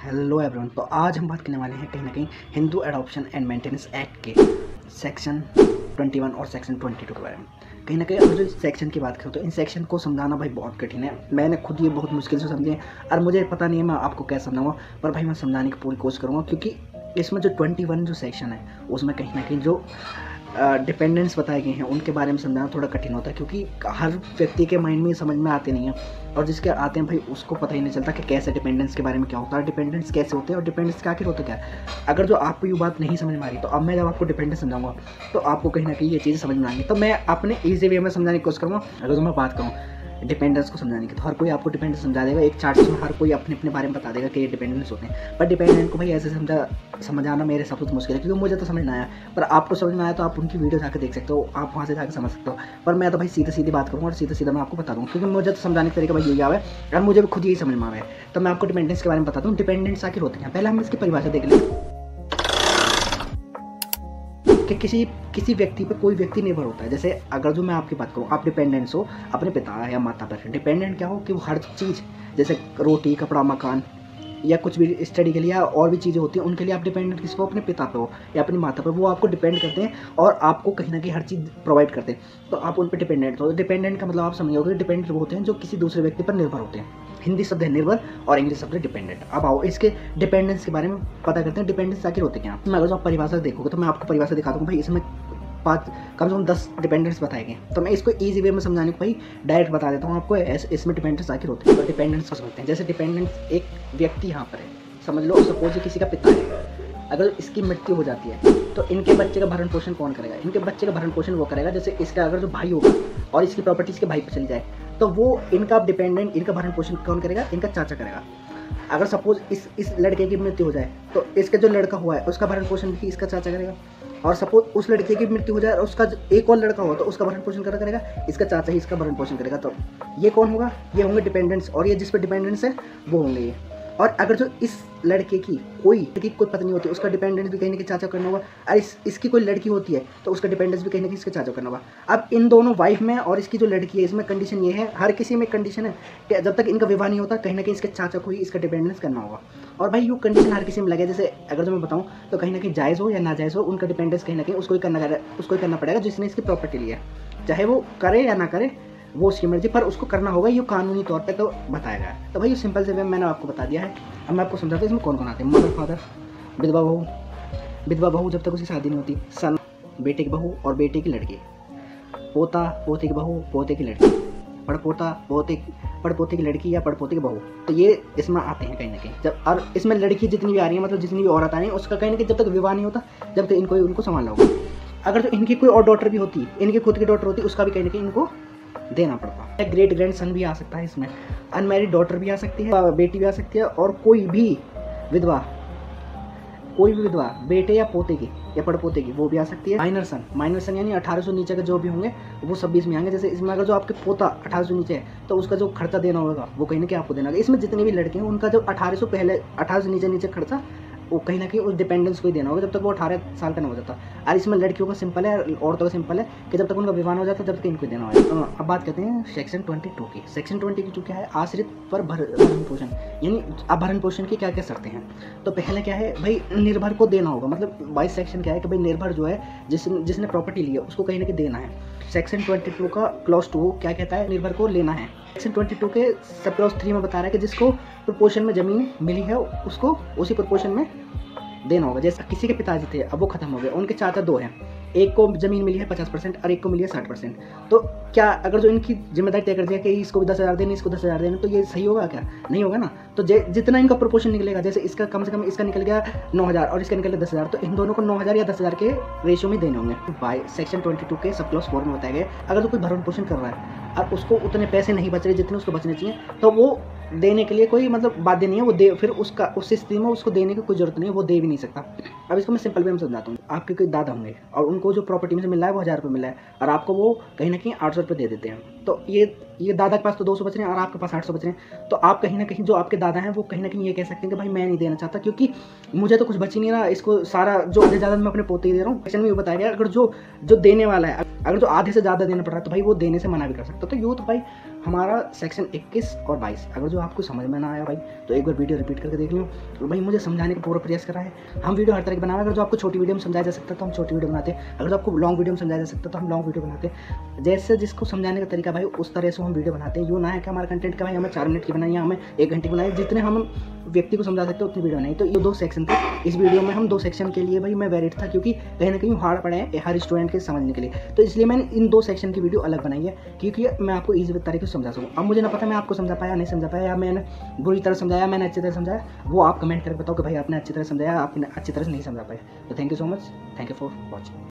Hello everyone. तो आज हम बात करने वाले हैं कहीं ना कहीं Hindu adoption and maintenance act के सेक्शन 21 और सेक्शन 22 के बारे में। कहीं ना कहीं अगर जो सेक्शन की बात करूँ तो इन सेक्शन को समझाना भाई बहुत कठिन है। मैंने खुद ये बहुत मुश्किल से समझे और मुझे पता नहीं है मैं आपको कैसे समझाऊंगा, पर भाई मैं समझाने की पूरी कोशिश करूँगा, क्योंकि इसमें जो 21 जो सेक्शन है उसमें कहीं ना कहीं जो डिपेंडेंट्स बताए गए हैं उनके बारे में समझाना थोड़ा कठिन होता है, क्योंकि हर व्यक्ति के माइंड में समझ में आते नहीं हैं, और जिसके आते हैं भाई उसको पता ही नहीं चलता कि कैसे डिपेंडेंस के बारे में क्या होता है, डिपेंडेंस कैसे होते हैं और डिपेंडेंस का आखिर होता क्या है। अगर जो आपको ये बात नहीं समझ में आ रही तो अब मैं जब आपको डिपेंडेंस समझाऊंगा तो आपको कहीं ना कहीं ये चीज़ें समझ में आएंगी। तो मैं अपने ईजी वे में समझाने की कोशिश करूँगा। अगर जो मैं बात करूँ डिपेंडेंस को समझाने की तो हर कोई आपको डिपेंडेंस समझा देगा, एक चार्ट में हर कोई अपने अपने बारे में बता देगा कि ये डिपेंडेंस होते हैं, पर डिपेंडेंट को भाई ऐसे समझाना मेरे हिसाब से तो मुश्किल है, क्योंकि मुझे तो समझ में आया, पर आपको समझ में आया तो आप उनकी वीडियो जाकर देख सकते हो, आप वहाँ से जाकर समझ सकते हो। पर मैं तो भाई सीधी बात करूँगा और सीधा मैं आपको बता दूँ, क्योंकि मुझे तो समझाने का तरीका भाई यही आवे और मुझे भी खुद यही समझ में आवे। तो मैं आपको डिपेंडेंस के बारे में बताता हूँ, डिपेंडेंट्स आखिर होते हैं। पहले हम इसकी परिभाषा देख लें कि किसी व्यक्ति पर कोई व्यक्ति निर्भर होता है। जैसे अगर जो मैं आपकी बात करूँ, आप डिपेंडेंट्स हो अपने पिता या माता पर। डिपेंडेंट क्या हो कि वो हर चीज़ जैसे रोटी, कपड़ा, मकान या कुछ भी स्टडी के लिए और भी चीज़ें होती हैं उनके लिए आप डिपेंडेंट किसको, अपने पिता पे हो या अपनी माता पर, वो आपको डिपेंड करते हैं और आपको कहीं ना कहीं हर चीज़ प्रोवाइड करते हैं, तो आप उन पर डिपेंडेंट हो। डिपेंडेंट का मतलब आप समझोगे, डिपेंडेंट वो होते हैं जो किसी दूसरे व्यक्ति पर निर्भर होते हैं। हिंदी शब्द है निर्भर और इंग्लिश शब्द है डिपेंडेंट। अब आओ इसके डिपेंडेंस के बारे में पता करते हैं, डिपेंडेंस आखिर होते क्या। मैं अगर जो आप परिभाषा देखोगे तो मैं आपको परिभाषा दिखा दूँ भाई, इसमें कम से कम 10 डिपेंडेंट्स बताए गए, तो मैं इसको ईजी वे में समझाने को भाई डायरेक्ट बता देता हूँ आपको इसमें डिपेंडेंट्स आखिर होते हैं। तो डिपेंडेंट्स को समझते हैं। जैसे डिपेंडेंट्स एक व्यक्ति यहाँ पर है, समझ लो सपोज किसी का पिता है, अगर इसकी मृत्यु हो जाती है तो इनके बच्चे का भरण पोषण कौन करेगा? इनके बच्चे का भरण पोषण वो करेगा। जैसे इसका अगर जो भाई होगा और इसकी प्रॉपर्टी इसके भाई पर चली जाए तो वो इनका डिपेंडेंट, इनका भरण पोषण कौन करेगा? इनका चाचा करेगा। अगर सपोज इस लड़के की मृत्यु हो जाए तो इसका जो लड़का हुआ है उसका भरण पोषण भी इसका चाचा करेगा, और सपोज उस लड़के की मृत्यु हो जाए और उसका एक और लड़का हो तो उसका भरण पोषण करेगा इसका चाचा ही इसका भरण पोषण करेगा। तो ये कौन होगा? ये होंगे डिपेंडेंट्स, और ये जिस पर डिपेंडेंस है वो होंगे ये। और अगर जो इस लड़के की कोई पत्नी होती है उसका डिपेंडेंस भी कहीं ना कहीं चाचा करना होगा, और इसकी कोई लड़की होती है तो उसका डिपेंडेंस भी कहीं ना कहीं इसके चाचा करना होगा। अब इन दोनों वाइफ में और इसकी जो लड़की है इसमें कंडीशन ये है, हर किसी में कंडीशन है कि जब तक इनका विवाह नहीं होता कहीं ना कहीं इसके चाचा को ही इसका डिपेंडेंस करना होगा। और भाई ये कंडीशन हर किसी में लगे। जैसे अगर जो मैं बताऊँ तो कहीं ना कहीं जायज़ हो या नाजायज़ हो, उनका डिपेंडेंस कहीं ना कहीं उसको ही करना पड़ेगा जिसने इसकी प्रॉपर्टी ली है, चाहे वो करे या ना करे वो उसकी मर्जी, पर उसको करना होगा, ये कानूनी तौर पे तो बताया गया है। तो भाई ये सिंपल से वे मैंने आपको बता दिया है। अब मैं आपको समझाता हूँ इसमें कौन कौन आते हैं। मदर, फादर, विधवा बहू जब तक उसकी शादी नहीं होती, सन बेटे की बहू और बेटे की लड़की, पोता पोते की बहू पोते की लड़की, पड़पोता पड़पोते की लड़की या पड़पोते की बहू, तो ये इसमें आते हैं कहीं ना कहीं। जब और इसमें लड़की जितनी भी आ रही है, मतलब जितनी भी औरत आ रही है, उसका कहीं ना कहीं जब तक विवाह नहीं होता जब तक उनको संभालना होगा। अगर जो इनकी कोई और डॉटर भी होती, इनकी खुद की डॉटर होती, उसका भी कहीं ना कहीं इनको देना पड़ता है। ग्रेट ग्रैंड सन भी आ सकता है इसमें, अनमैरिड डॉटर भी आ सकती है, बेटी भी आ सकती है, और कोई भी विधवा बेटे या पोते की या पड़पोते की वो भी आ सकती है। माइनर सन यानी 18 से नीचे के जो भी होंगे वो सब भी इसमें आएंगे। जैसे इसमें अगर जो आपके पोता 18 से नीचे है तो उसका जो खर्चा देना होगा वो कहीं ना कहीं आपको देना होगा। इसमें जितने भी लड़के हैं उनका जो 18 से नीचे खर्चा वो कहीं ना कहीं उस डिपेंडेंस को ही देना होगा जब तक वो 18 साल का नहीं हो जाता। और इसमें लड़कियों का सिंपल है, औरतों का सिंपल है कि जब तक उनका विवाह हो जाता है जब तक इनको देना होगा। अब बात करते हैं सेक्शन 22 की। सेक्शन 22 जो क्या है, आश्रित पर भरण पोषण, यानी आप भरण पोषण की क्या शर्तें हैं। तो पहले क्या है भाई, निर्भर को देना होगा। मतलब 22 सेक्शन क्या है कि भाई निर्भर जो है जिसने प्रॉपर्टी ली है उसको कहीं ना कहीं देना है। सेक्शन 22 का क्लॉज 2 क्या कहता है, निर्भर को लेना है। सेक्शन 22 के सब क्लॉज 3 में बता रहा है कि जिसको प्रोपोर्शन में ज़मीन मिली है उसको उसी प्रोपोर्शन में देना होगा। जैसे किसी के पिताजी थे, अब वो खत्म हो गए, उनके चाचा 2 हैं, एक को ज़मीन मिली है 50% और एक को मिली है 60%। तो क्या अगर जो इनकी जिम्मेदारी तय कर दिया कि इसको भी 10,000 देने, इसको 10,000 देने, तो ये सही होगा क्या? नहीं होगा ना। तो जितना इनका प्रोपोर्शन निकलेगा, जैसे इसका कम से कम इसका निकल गया 9,000 और इसका निकल गया 10,000, तो इन दोनों को 9,000 या 10,000 के रेशियो में देने होंगे। बाय सेक्शन 22 के सब क्लॉज 4 में बताया गया, अगर जो कोई भरण पोषण कर रहा है और उसको उतने पैसे नहीं बच रहे जितने उसको बचने चाहिए तो वो देने के लिए कोई मतलब बाध्य नहीं है, वो दे, फिर उसका उस स्थिति में उसको देने की कोई जरूरत नहीं है, वो दे भी नहीं सकता। अब इसको मैं सिंपल वे में समझाता हूँ। आपके कोई दादा होंगे और उनको जो प्रॉपर्टी में से मिल रहा है वो 1,000 रुपये मिल रहा है और आपको वो कहीं ना कहीं 800 रुपये दे देते हैं, तो ये दादा के पास तो 200 बच रहे हैं और आपके पास 800 बच रहे हैं। तो आप कहीं ना कहीं जो आपके दादा हैं वो कहीं ना कहीं ये कह सकते हैं कि भाई मैं नहीं देना चाहता क्योंकि मुझे तो कुछ बच ही नहीं रहा, इसको सारा जो आधे ज़्यादा मैं अपने पोते ही दे रहा हूँ। क्वेश्चन में ये बताया गया अगर जो देने वाला है अगर जो आधे से ज़्यादा देना पड़ रहा है तो भाई वो देने से मना भी कर सकता है। तो यूँ तो भाई हमारा सेक्शन 21 और 22, अगर जो आपको समझ में ना आया भाई तो एक बार वीडियो रिपीट करके देख लो। तो भाई मुझे समझाने का पूरा प्रयास करा है। हम वीडियो हर तरह की बनाए, अगर जो आपको छोटी वीडियो में समझाया जा सकता तो हम छोटी वीडियो बनाते, अगर जो आपको लॉन्ग वीडियो में समझाया जा सकता तो हम लॉन्ग वीडियो बनाते। जैसे जिसको समझाने का तरीका भाई उस तरह से हम वीडियो बनाते हैं। यूँ ना है कि हमारा कंटेंट का भाई हमें 4 मिनट की बनाई या हमें 1 घंटे की बनाई, जितने हम व्यक्ति को समझा सकते हैं उतनी वीडियो नहीं। तो ये 2 सेक्शन थे। इस वीडियो में हम 2 सेक्शन के लिए भाई मैं वेरिड था, क्योंकि कहीं ना कहीं हार्ड पड़े हैं हर स्टूडेंट के समझने के लिए, तो इसलिए मैंने इन 2 सेक्शन की वीडियो अलग बनाई है, क्योंकि मैं आपको ईजी तरीके से समझा सकूँ। अब मुझे ना पता मैं आपको समझा पाया नहीं समझा पाया, या मैंने बुरी तरह समझाया मैंने अच्छी तरह समझाया, वो आप कमेंट करके बताओ कि भाई आपने अच्छी तरह समझाया आपने अच्छी तरह से नहीं समझा पाया। तो thank you so much, thank you for watching.